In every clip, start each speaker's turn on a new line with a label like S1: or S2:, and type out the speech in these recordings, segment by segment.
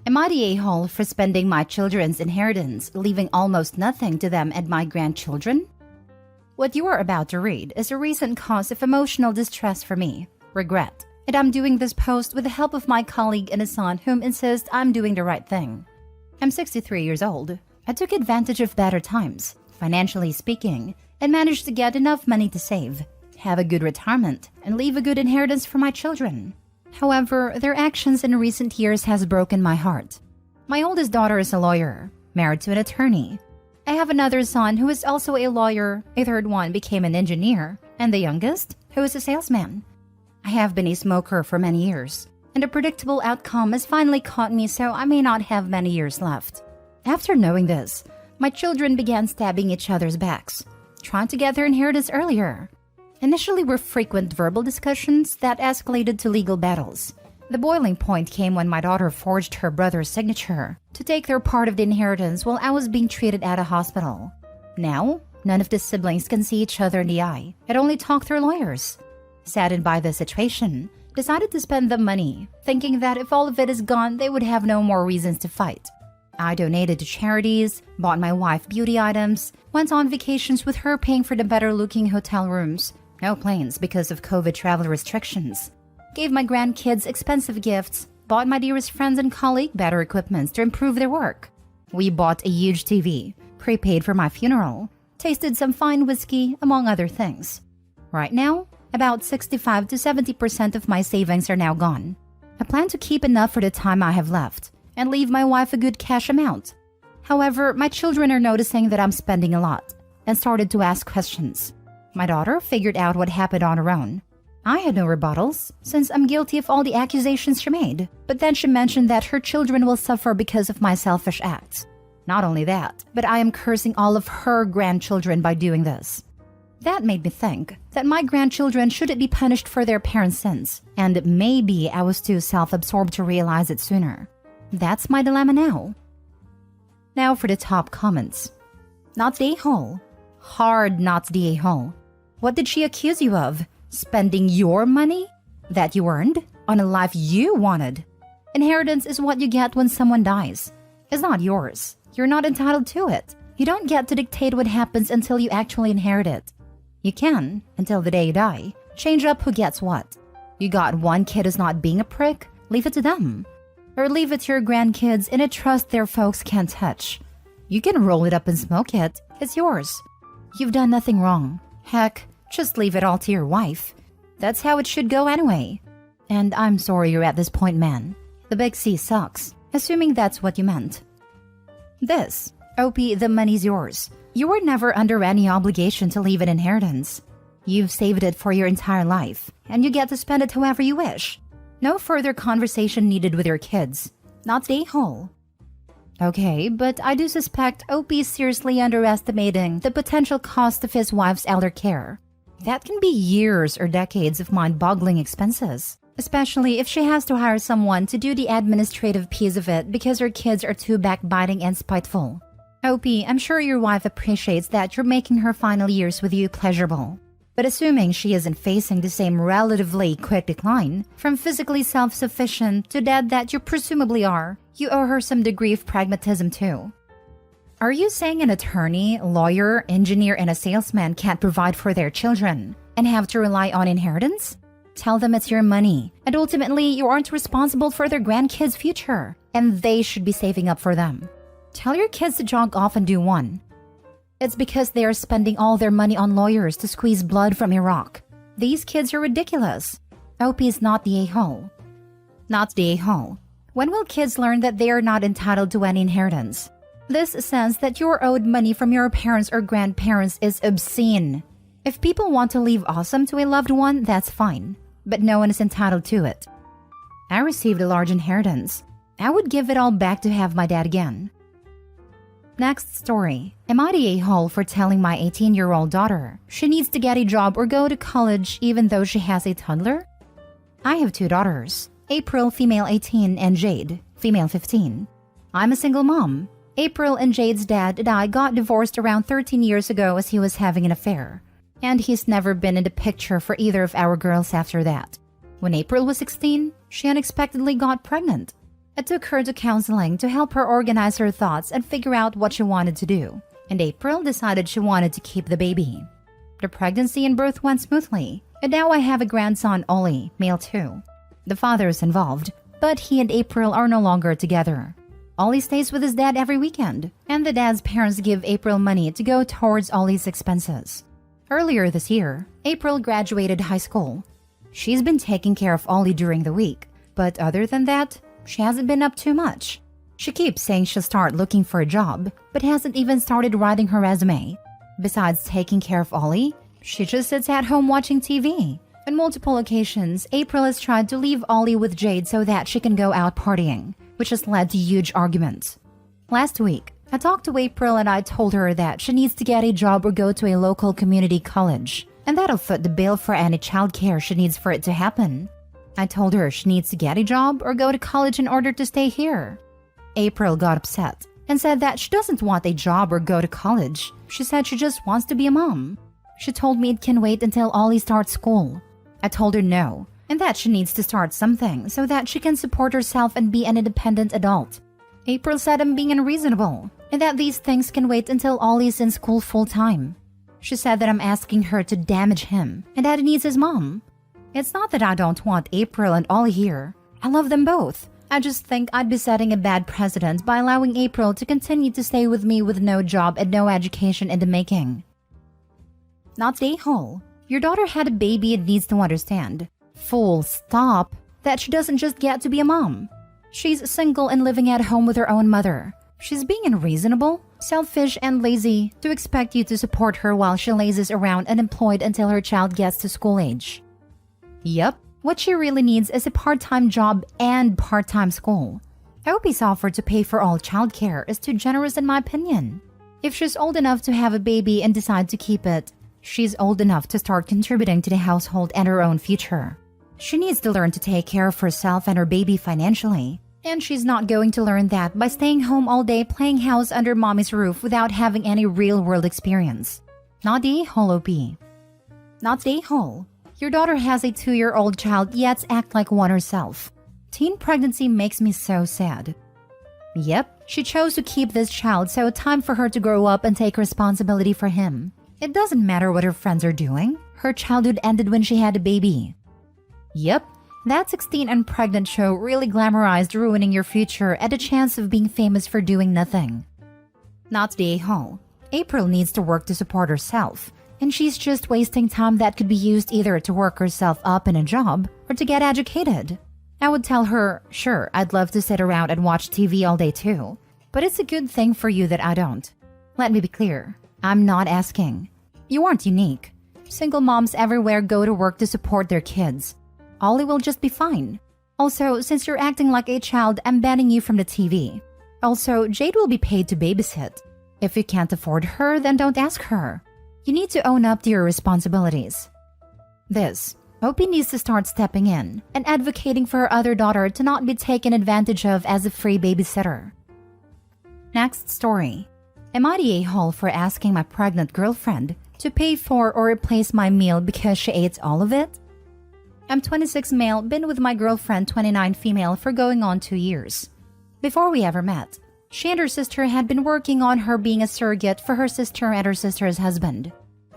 S1: Am I the a-hole for spending my children's inheritance, leaving almost nothing to them and my grandchildren? What you are about to read is a recent cause of emotional distress for me, regret, and I'm doing this post with the help of my colleague and a son whom insist I'm doing the right thing. I'm 63 years old. I took advantage of better times, financially speaking, and managed to get enough money to save, have a good retirement, and leave a good inheritance for my children. However, their actions in recent years has broken my heart. My oldest daughter is a lawyer, married to an attorney. I have another son who is also a lawyer, a third one became an engineer, and the youngest, who is a salesman. I have been a smoker for many years, and a predictable outcome has finally caught me, so I may not have many years left. After knowing this, my children began stabbing each other's backs, trying to get their inheritance earlier. Initially were frequent verbal discussions that escalated to legal battles. The boiling point came when my daughter forged her brother's signature to take their part of the inheritance while I was being treated at a hospital. Now, none of the siblings can see each other in the eye and only talk through lawyers. Saddened by the situation, decided to spend the money, thinking that if all of it is gone, they would have no more reasons to fight. I donated to charities, bought my wife beauty items, went on vacations with her paying for the better-looking hotel rooms, no planes because of COVID travel restrictions, gave my grandkids expensive gifts, bought my dearest friends and colleagues better equipment to improve their work. We bought a huge TV, prepaid for my funeral, tasted some fine whiskey, among other things. Right now, about 65 to 70% of my savings are now gone. I plan to keep enough for the time I have left and leave my wife a good cash amount. However, my children are noticing that I'm spending a lot and started to ask questions. My daughter figured out what happened on her own. I had no rebuttals, since I'm guilty of all the accusations she made, but then she mentioned that her children will suffer because of my selfish acts. Not only that, but I am cursing all of her grandchildren by doing this. That made me think that my grandchildren shouldn't be punished for their parents' sins, and maybe I was too self-absorbed to realize it sooner. That's my dilemma now. Now for the top comments. Not the a-hole. Hard not the a-hole. What did she accuse you of? Spending your money that you earned on a life you wanted? Inheritance is what you get when someone dies. It's not yours. You're not entitled to it. You don't get to dictate what happens until you actually inherit it. You can, until the day you die, change up who gets what. You got one kid who's not being a prick, leave it to them. Or leave it to your grandkids in a trust their folks can't touch. You can roll it up and smoke it. It's yours. You've done nothing wrong. Heck, just leave it all to your wife. That's how it should go anyway. And I'm sorry you're at this point, man. The big C sucks, assuming that's what you meant. This, OP, the money's yours. You were never under any obligation to leave an inheritance. You've saved it for your entire life, and you get to spend it however you wish. No further conversation needed with your kids. Not the a-hole. Okay, but I do suspect OP is seriously underestimating the potential cost of his wife's elder care. That can be years or decades of mind-boggling expenses, especially if she has to hire someone to do the administrative piece of it because her kids are too backbiting and spiteful. OP, I'm sure your wife appreciates that you're making her final years with you pleasurable. But assuming she isn't facing the same relatively quick decline, from physically self-sufficient to dead that you presumably are, you owe her some degree of pragmatism too. Are you saying an attorney, lawyer, engineer, and a salesman can't provide for their children and have to rely on inheritance? Tell them it's your money, and ultimately you aren't responsible for their grandkids' future, and they should be saving up for them. Tell your kids to jog off and do one. It's because they are spending all their money on lawyers to squeeze blood from Iraq. These kids are ridiculous. OP is not the a-hole. Not the a-hole. When will kids learn that they are not entitled to any inheritance? This sense that you're owed money from your parents or grandparents is obscene. If people want to leave awesome to a loved one, that's fine. But no one is entitled to it. I received a large inheritance. I would give it all back to have my dad again. Next story. Am I the a-hole for telling my 18-year-old daughter she needs to get a job or go to college even though she has a toddler? I have two daughters, April, female 18, and Jade, female 15. I'm a single mom. April and Jade's dad and I got divorced around 13 years ago as he was having an affair. And he's never been in the picture for either of our girls after that. When April was 16, she unexpectedly got pregnant. I took her to counseling to help her organize her thoughts and figure out what she wanted to do. And April decided she wanted to keep the baby. The pregnancy and birth went smoothly, and now I have a grandson, Ollie, male too. The father is involved, but he and April are no longer together. Ollie stays with his dad every weekend, and the dad's parents give April money to go towards Ollie's expenses. Earlier this year, April graduated high school. She's been taking care of Ollie during the week, but other than that, she hasn't been up too much. She keeps saying she'll start looking for a job, but hasn't even started writing her resume. Besides taking care of Ollie, she just sits at home watching TV. On multiple occasions, April has tried to leave Ollie with Jade so that she can go out partying, which has led to huge arguments. Last week, I talked to April and I told her that she needs to get a job or go to a local community college, and that'll foot the bill for any childcare she needs for it to happen. I told her she needs to get a job or go to college in order to stay here. April got upset and said that she doesn't want a job or go to college. She said she just wants to be a mom. She told me it can wait until Ollie starts school. I told her no, and that she needs to start something so that she can support herself and be an independent adult. April said I'm being unreasonable, and that these things can wait until Ollie's in school full-time. She said that I'm asking her to damage him, and that he needs his mom. It's not that I don't want April and Ollie here. I love them both. I just think I'd be setting a bad precedent by allowing April to continue to stay with me with no job and no education in the making. Not the a-hole. Your daughter had a baby and needs to understand, full stop, that she doesn't just get to be a mom. She's single and living at home with her own mother. She's being unreasonable, selfish, and lazy to expect you to support her while she lazes around unemployed until her child gets to school age. Yep, what she really needs is a part-time job and part-time school. OP's offer to pay for all childcare is too generous in my opinion. If she's old enough to have a baby and decide to keep it, she's old enough to start contributing to the household and her own future. She needs to learn to take care of herself and her baby financially. And she's not going to learn that by staying home all day playing house under mommy's roof without having any real-world experience. Not the a-hole, OP. Not the a-hole. Your daughter has a 2-year-old child yet act like one herself. Teen pregnancy makes me so sad. Yep, she chose to keep this child, so time for her to grow up and take responsibility for him. It doesn't matter what her friends are doing. Her childhood ended when she had a baby. Yep, that 16 and pregnant show really glamorized ruining your future and a chance of being famous for doing nothing. Not the a-hole. April needs to work to support herself, and she's just wasting time that could be used either to work herself up in a job or to get educated. I would tell her, sure, I'd love to sit around and watch TV all day too, but it's a good thing for you that I don't. Let me be clear, I'm not asking. You aren't unique. Single moms everywhere go to work to support their kids. Ollie will just be fine. Also, since you're acting like a child, I'm banning you from the TV. Also, Jade will be paid to babysit. If you can't afford her, then don't ask her. You need to own up to your responsibilities. OP needs to start stepping in and advocating for her other daughter to not be taken advantage of as a free babysitter. Next story. Am I the a-hole for asking my pregnant girlfriend to pay for or replace my meal because she ate all of it? I'm 26 male, been with my girlfriend 29 female for going on 2 years. Before we ever met, she and her sister had been working on her being a surrogate for her sister and her sister's husband.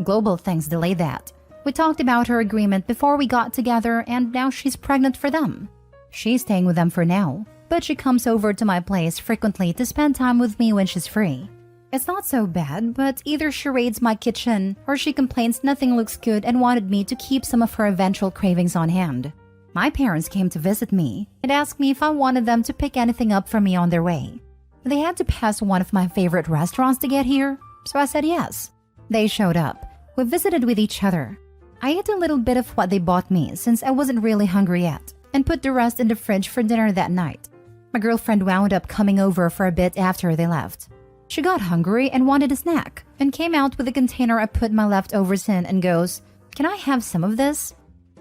S1: Global things delayed that. We talked about her agreement before we got together and now she's pregnant for them. She's staying with them for now, but she comes over to my place frequently to spend time with me when she's free. It's not so bad, but either she raids my kitchen or she complains nothing looks good and wanted me to keep some of her eventual cravings on hand. My parents came to visit me and asked me if I wanted them to pick anything up for me on their way. They had to pass one of my favorite restaurants to get here, so I said yes. They showed up. We visited with each other. I ate a little bit of what they bought me since I wasn't really hungry yet, and put the rest in the fridge for dinner that night. My girlfriend wound up coming over for a bit after they left. She got hungry and wanted a snack, and came out with a container I put my leftovers in and goes, "Can I have some of this?"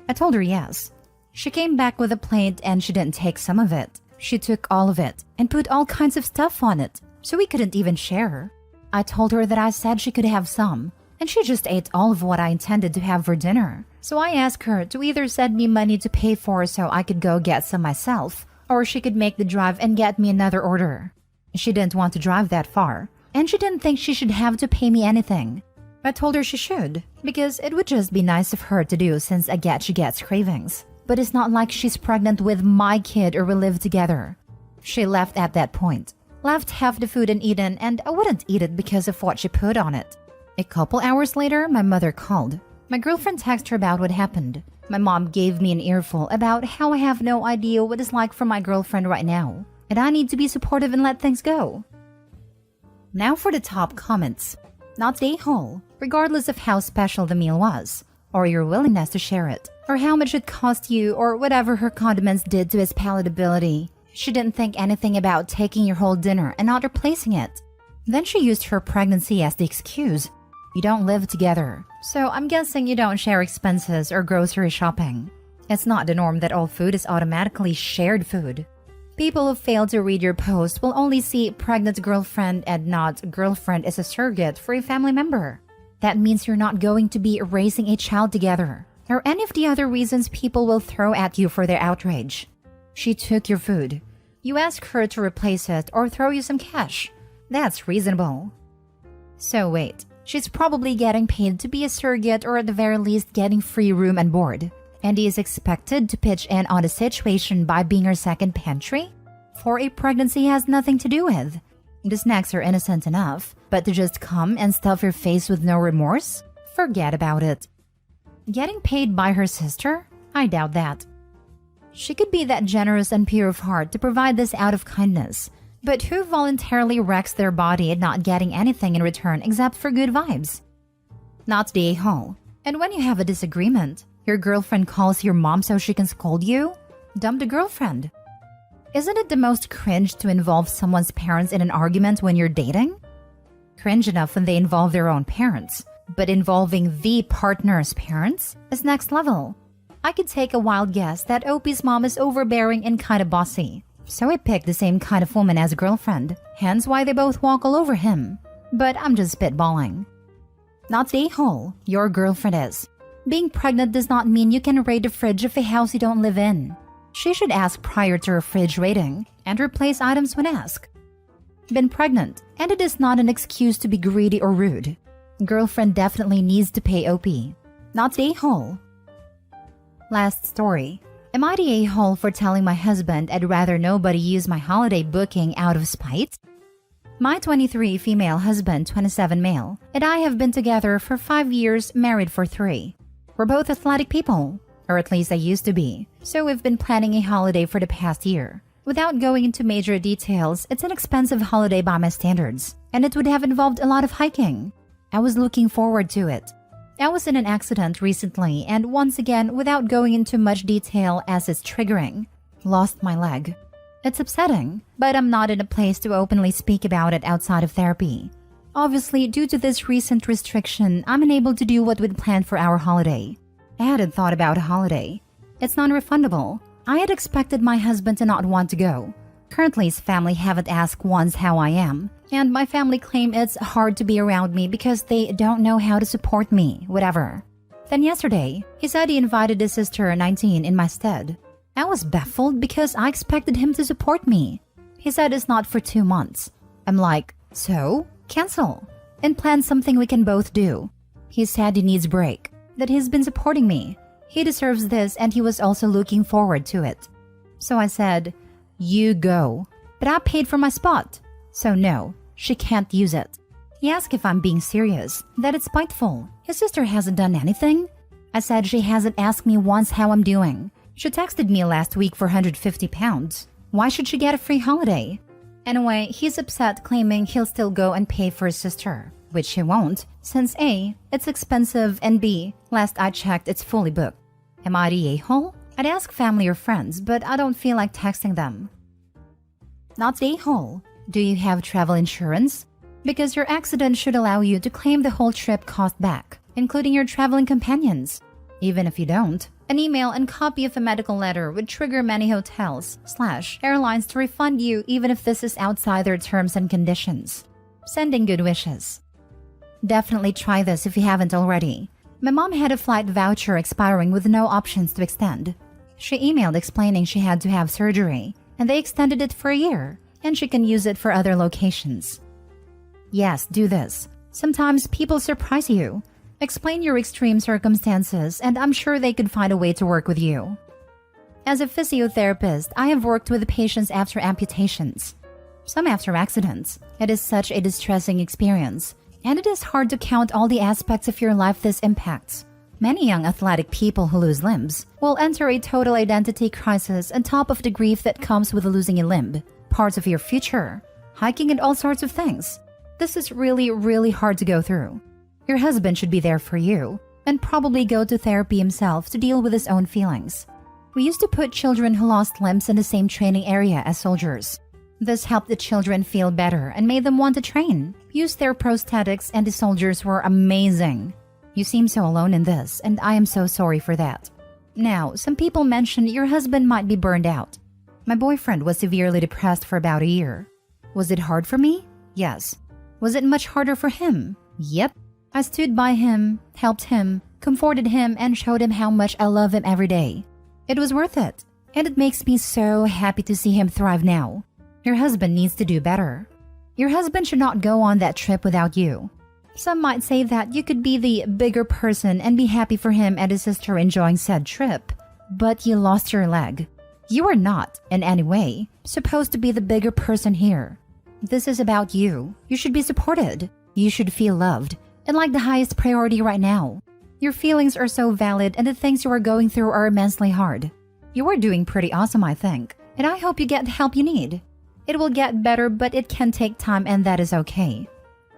S1: I told her yes. She came back with a plate and she didn't take some of it. She took all of it and put all kinds of stuff on it, so we couldn't even share. I told her that I said she could have some, and she just ate all of what I intended to have for dinner. So I asked her to either send me money to pay for so I could go get some myself, or she could make the drive and get me another order. She didn't want to drive that far, and she didn't think she should have to pay me anything. I told her she should, because it would just be nice of her to do since I get she gets cravings. But it's not like she's pregnant with my kid or we live together. She left at that point. Left half the food uneaten, and I wouldn't eat it because of what she put on it. A couple hours later, my mother called. My girlfriend texted her about what happened. My mom gave me an earful about how I have no idea what it's like for my girlfriend right now, and I need to be supportive and let things go. Now for the top comments. Not the a-hole, regardless of how special the meal was, or your willingness to share it, or how much it cost you, or whatever her condiments did to his palatability. She didn't think anything about taking your whole dinner and not replacing it. Then she used her pregnancy as the excuse. You don't live together, so I'm guessing you don't share expenses or grocery shopping. It's not the norm that all food is automatically shared food. People who fail to read your post will only see pregnant girlfriend and not girlfriend as a surrogate for a family member. That means you're not going to be raising a child together, or any of the other reasons people will throw at you for their outrage. She took your food. You ask her to replace it or throw you some cash. That's reasonable. So wait, she's probably getting paid to be a surrogate or at the very least getting free room and board. And he is expected to pitch in on the situation by being her second pantry? For a pregnancy has nothing to do with. The snacks are innocent enough, but to just come and stuff your face with no remorse? Forget about it. Getting paid by her sister? I doubt that. She could be that generous and pure of heart to provide this out of kindness, but who voluntarily wrecks their body and not getting anything in return except for good vibes? Not the a-hole. And when you have a disagreement, your girlfriend calls your mom so she can scold you? Dump the girlfriend. Isn't it the most cringe to involve someone's parents in an argument when you're dating? Cringe enough when they involve their own parents, but involving the partner's parents is next level. I could take a wild guess that Opie's mom is overbearing and kind of bossy, so I picked the same kind of woman as a girlfriend, hence why they both walk all over him. But I'm just spitballing. Not the a-hole, your girlfriend is. Being pregnant does not mean you can raid the fridge of a house you don't live in. She should ask prior to her fridge raiding and replace items when asked. Been pregnant, and it is not an excuse to be greedy or rude. Girlfriend definitely needs to pay OP. Not the a-hole. Last story. Am I the a-hole for telling my husband I'd rather nobody use my holiday booking out of spite? My 23 female husband, 27 male, and I have been together for 5 years, married for 3. We're both athletic people, or at least I used to be, so we've been planning a holiday for the past year. Without going into major details, it's an expensive holiday by my standards, and it would have involved a lot of hiking. I was looking forward to it. I was in an accident recently, and once again, without going into much detail as it's triggering, lost my leg. It's upsetting, but I'm not in a place to openly speak about it outside of therapy. Obviously, due to this recent restriction, I'm unable to do what we'd planned for our holiday. I hadn't thought about a holiday. It's non-refundable. I had expected my husband to not want to go. Currently, his family haven't asked once how I am, and my family claim it's hard to be around me because they don't know how to support me, whatever. Then yesterday, he said he invited his sister, 19, in my stead. I was baffled because I expected him to support me. He said it's not for 2 months. I'm like, so? Cancel. And plan something we can both do. He said he needs break, that he's been supporting me. He deserves this and he was also looking forward to it. So I said, you go. But I paid for my spot. So no, she can't use it. He asked if I'm being serious, that it's spiteful. His sister hasn't done anything. I said she hasn't asked me once how I'm doing. She texted me last week for £150. Why should she get a free holiday? Anyway, he's upset, claiming he'll still go and pay for his sister, which he won't, since A, it's expensive, and B, last I checked, it's fully booked. Am I the a-hole? I'd ask family or friends, but I don't feel like texting them. Not the a-hole. Do you have travel insurance? Because your accident should allow you to claim the whole trip cost back, including your traveling companions. Even if you don't, an email and copy of a medical letter would trigger many hotels/airlines to refund you even if this is outside their terms and conditions. Sending good wishes. Definitely try this if you haven't already. My mom had a flight voucher expiring with no options to extend. She emailed explaining she had to have surgery, and they extended it for a year, and she can use it for other locations. Yes, do this. Sometimes people surprise you. Explain your extreme circumstances, and I'm sure they could find a way to work with you. As a physiotherapist, I have worked with patients after amputations, some after accidents. It is such a distressing experience, and it is hard to count all the aspects of your life this impacts. Many young athletic people who lose limbs will enter a total identity crisis on top of the grief that comes with losing a limb, parts of your future, hiking, and all sorts of things. This is really, really hard to go through. Your husband should be there for you, and probably go to therapy himself to deal with his own feelings. We used to put children who lost limbs in the same training area as soldiers. This helped the children feel better and made them want to train, use their prosthetics, and the soldiers were amazing. You seem so alone in this, and I am so sorry for that. Now, some people mention your husband might be burned out. My boyfriend was severely depressed for about a year. Was it hard for me? Yes. Was it much harder for him? Yep. I stood by him, helped him, comforted him, and showed him how much I love him every day. It was worth it, and it makes me so happy to see him thrive now. Your husband needs to do better. Your husband should not go on that trip without you. Some might say that you could be the bigger person and be happy for him and his sister enjoying said trip, but you lost your leg. You are not, in any way, supposed to be the bigger person here. This is about you. You should be supported. You should feel loved, and like the highest priority right now. Your feelings are so valid, and the things you are going through are immensely hard. You are doing pretty awesome, I think, and I hope you get the help you need. It will get better, but it can take time, and that is okay.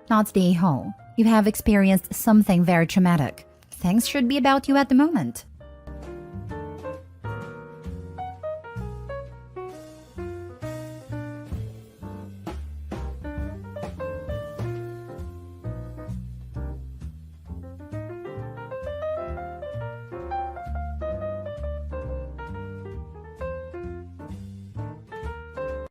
S1: Not the a-hole. You have experienced something very traumatic. Things should be about you at the moment.